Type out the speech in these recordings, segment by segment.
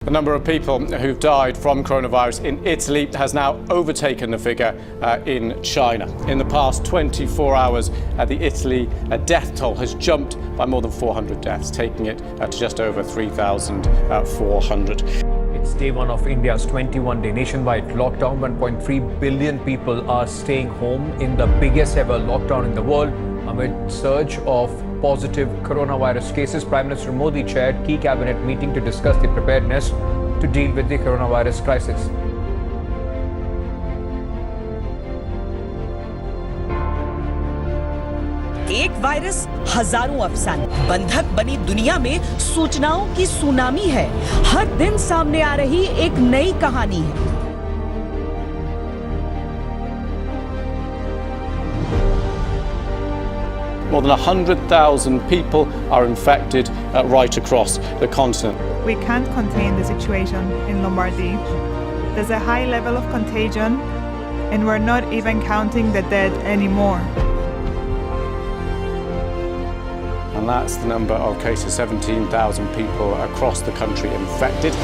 The number of people who've died from coronavirus in Italy has now overtaken the figure in China. In the past 24 hours, the Italy death toll has jumped by more than 400 deaths, taking it to just over 3,400. It's day one of India's 21-day nationwide lockdown. 1.3 billion people are staying home in the biggest ever lockdown in the world amid surge of positive coronavirus cases. Prime Minister Modi chaired key cabinet meeting to discuss the preparedness to deal with the coronavirus crisis. एक virus हजारों अफसाने, बंधक बनी दुनिया में सूचनाओं की tsunami है। हर दिन सामने आ रही एक नई कहानी है। More than 100,000 people are infected right across the continent. We can't contain the situation in Lombardy. There's a high level of contagion, and we're not even counting the dead anymore. And that's the number of cases, 17,000 people across the country infected.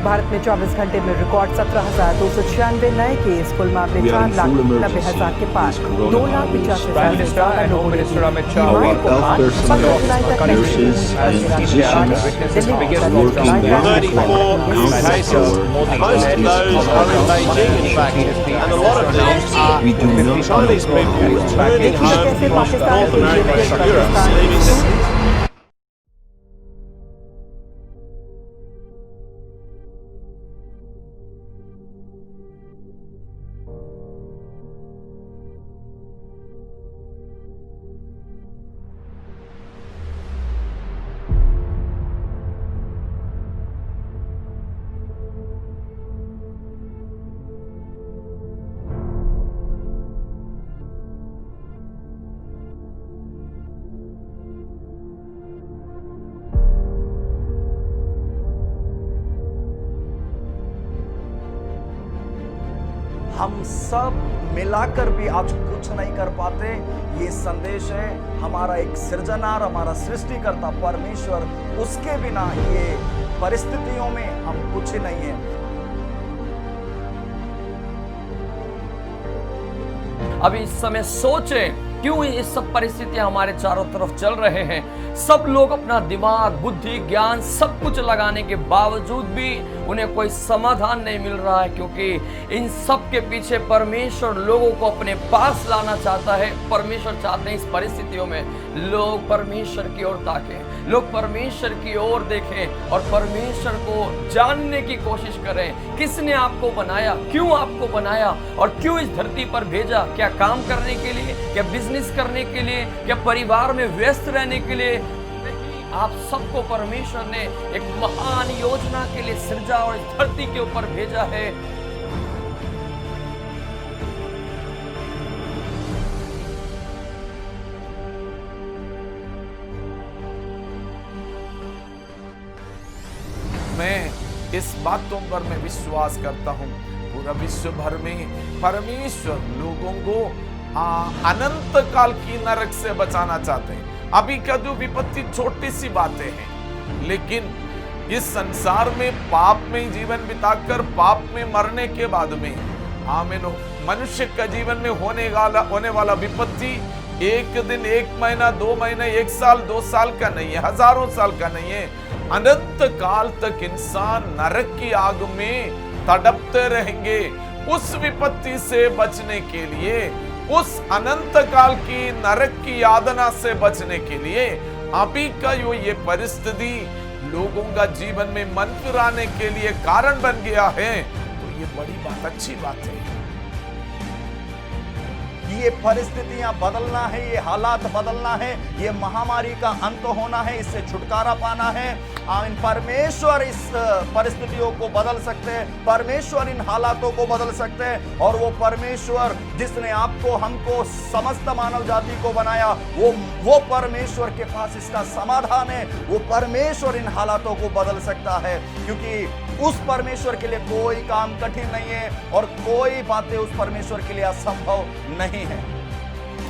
Bharat में 24 घंटे में record 17,296 नए case, कुल मामले 4,90,000 के पार, 2,85,000 लोगों ने बीमारी को हार। 15 जुलाई तक nurses and physicians working 34 cases, most of those are in Beijing in fact, and a lot of these are Chinese people returning home from North America and Europe, leaving them. हम सब मिलाकर भी आज कुछ नहीं कर पाते। ये संदेश है हमारा एक सृजनहार, हमारा सृष्टिकर्ता परमेश्वर, उसके बिना ये परिस्थितियों में हम कुछ नहीं है। अभी इस समय सोचें क्यों ये सब परिस्थितियां हमारे चारों तरफ चल रहे हैं। सब लोग अपना दिमाग, बुद्धि, ज्ञान सब कुछ लगाने के बावजूद भी उन्हें कोई समाधान नहीं मिल रहा है, क्योंकि इन सब के पीछे परमेश्वर लोगों को अपने पास लाना चाहता है। परमेश्वर चाहते हैं इस परिस्थितियों में लोग परमेश्वर की ओर ताकें, लोग परमेश्वर की ओर देखें और परमेश्वर को जानने की कोशिश करें। किसने आपको बनाया, क्यों आपको बनाया और क्यों इस धरती पर भेजा? क्या काम करने के लिए, क्या बिजनेस करने के लिए, क्या परिवार में व्यस्त रहने के लिए? आप सबको परमेश्वर ने एक महान योजना के लिए सृजा और इस धरती के ऊपर भेजा है। मैं इस बातों पर मैं विश्वास करता हूं, पूरा विश्व भर में परमेश्वर लोगों को अनंत काल की नरक से बचाना चाहते हैं। अभी का जो विपत्ति छोटी सी बातें हैं, लेकिन इस संसार में पाप में जीवन बिताकर पाप में मरने के बाद में आमीन मनुष्य का जीवन में होने वाला विपत्ति एक दिन, एक महीना, 2 महीने, 1 साल, 2 साल का नहीं है, हजारों साल का नहीं है। अनंत काल तक इंसान नरक की आग में तड़पते रहेंगे। उस विपत्ति से बचने के लिए, उस अनंत काल की नरक की यातना से बचने के लिए अभी का ये परिस्थिति लोगों का जीवन में मन फिराने के लिए कारण बन गया है, तो ये बड़ी बात, अच्छी बात है। ये परिस्थितियां बदलना है, ये हालात बदलना है, ये महामारी का अंत होना है, इससे छुटकारा पाना है। परमेश्वर इस परिस्थितियों को बदल सकते हैं, परमेश्वर इन हालातों को बदल सकते हैं। और वो परमेश्वर जिसने आपको, हमको, समस्त मानव जाति को बनाया, वो परमेश्वर के पास इसका समाधान है। वो परमेश्वर इन हालातों को बदल सकता है, क्योंकि उस परमेश्वर के लिए कोई काम कठिन नहीं है और कोई बातें उस परमेश्वर के लिए असंभव नहीं है।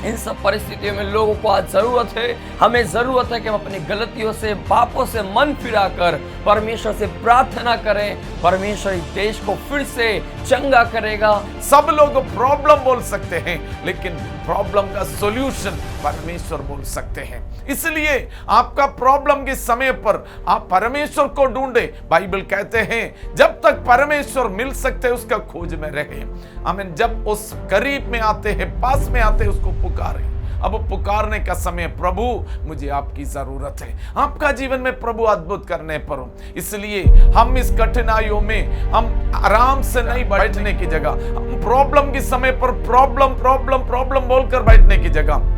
इन सब परिस्थितियों में लोगों को आज जरूरत है, हमें जरूरत है कि हम अपनी गलतियों से, पापों से मन फिरा कर परमेश्वर से प्रार्थना करें। परमेश्वर इस देश को फिर से चंगा करेगा। सब लोग प्रॉब्लम बोल सकते हैं, लेकिन प्रॉब्लम का सॉल्यूशन परमेश्वर बोल सकते हैं। इसलिए आपका प्रॉब्लम के समय पर आप परमेश्वर को ढूंढे। बाइबल कहते हैं जब तक परमेश्वर मिल सकते हैं उसका खोज में रहे। आमीन। जब उस करीब में आते हैं, पास में आते हैं, उसको पुकारें। अब पुकारने का समय, प्रभु मुझे आपकी जरूरत है। आपका जीवन में प्रभु अद्भुत करने पर, इसलिए हम इस कठिनाइयों में हम आराम से नहीं बैठने की जगह, हम प्रॉब्लम के समय पर प्रॉब्लम प्रॉब्लम प्रॉब्लम बोलकर बैठने की जगह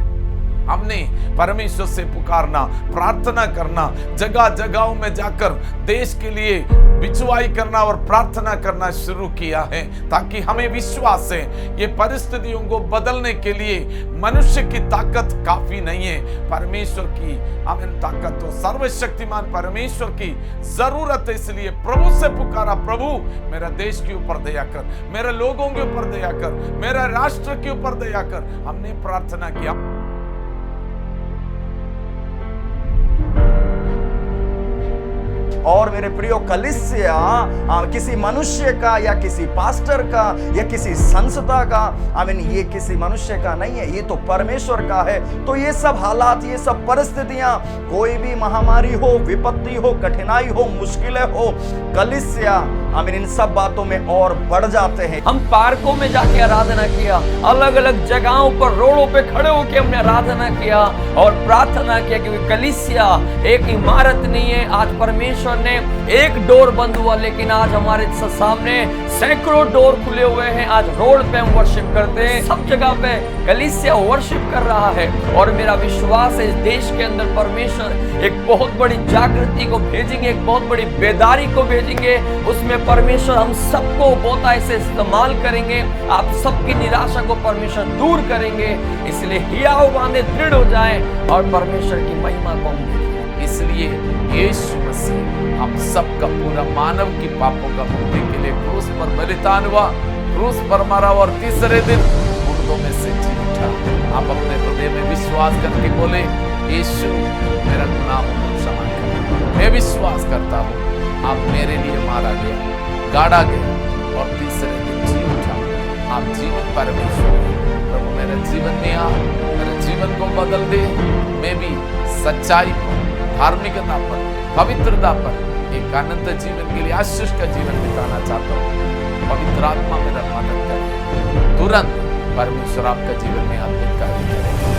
हमने परमेश्वर से पुकारना, प्रार्थना करना, जगह जगहों में जाकर देश के लिए बिचवाई करना और प्रार्थना करना शुरू किया है, ताकि हमें विश्वास है ये परिस्थितियों को बदलने के लिए मनुष्य की ताकत काफी नहीं है। परमेश्वर की आमीन ताकत तो सर्वशक्तिमान परमेश्वर की जरूरत है। इसलिए प्रभु से पुकारा, प्रभु मेरा देश के ऊपर दया कर, मेरे लोगों के ऊपर दया कर, मेरा राष्ट्र के ऊपर दया कर। हमने प्रार्थना किया। और मेरे प्रियो कलीसिया किसी मनुष्य का या किसी पास्टर का या किसी संस्था का, आमीन, ये किसी मनुष्य का नहीं है, ये तो परमेश्वर का है। तो ये सब हालात, ये सब परिस्थितियां, कोई भी महामारी हो, विपत्ति हो, कठिनाई हो, मुश्किलें हो, कलीसिया आमीन इन सब बातों में और बढ़ जाते हैं। हम पार्कों में जाके आराधना किया, अलग अलग जगहों पर रोडों पे खड़े होकर हमने आराधना किया और प्रार्थना किया, क्योंकि कलीसिया एक इमारत नहीं है। आज परमेश्वर ने एक डोर बंद हुआ, लेकिन आज हमारे सामने सैकड़ों डोर खुले हुए हैं। आज रोड पे हम वर्शिप करते हैं, सब जगह पे कलीसिया वर्शिप कर रहा है। और मेरा विश्वास है इस देश के अंदर परमेश्वर एक बहुत बड़ी जागृति को भेजेंगे, एक बहुत बड़ी बेदारी को भेजेंगे। उसमें परमेश्वर हम सबको बहुत ऐसे इस्तेमाल करेंगे, आप सबकी निराशा को परमेश्वर दूर करेंगे। इसलिए हियाव बांधे दृढ़ हो जाएं और परमेश्वर की महिमा को हम देखें। इसलिए यीशु मसीह हम सबका पूरा मानव की पापों का मुक्ति के लिए क्रूस पर बलिदान हुआ, क्रूस पर मरा और तीसरे दिन मुर्दों में से जी उठा। आप अपने हृदय में विश्वास करके बोले, यीशु मेरा गुनाह क्षमा कर। मैं विश्वास करता हूँ आप मेरे लिए मारा गया, गाड़ा गया और तीसरे दिन जी उठा। आप जीवन परमेश्वर हैं। प्रभु मेरे जीवन में आ, मेरे जीवन को बदल दे। मैं भी सच्चाई पर, धार्मिकता पर, पवित्रता पर एक अनंत जीवन के लिए आशीष का जीवन बिताना चाहता हूँ। पवित्र आत्मा मेरा मदद करे। तुरंत परमेश्वर आपका जीवन में अद्भुत कार्य करेगा।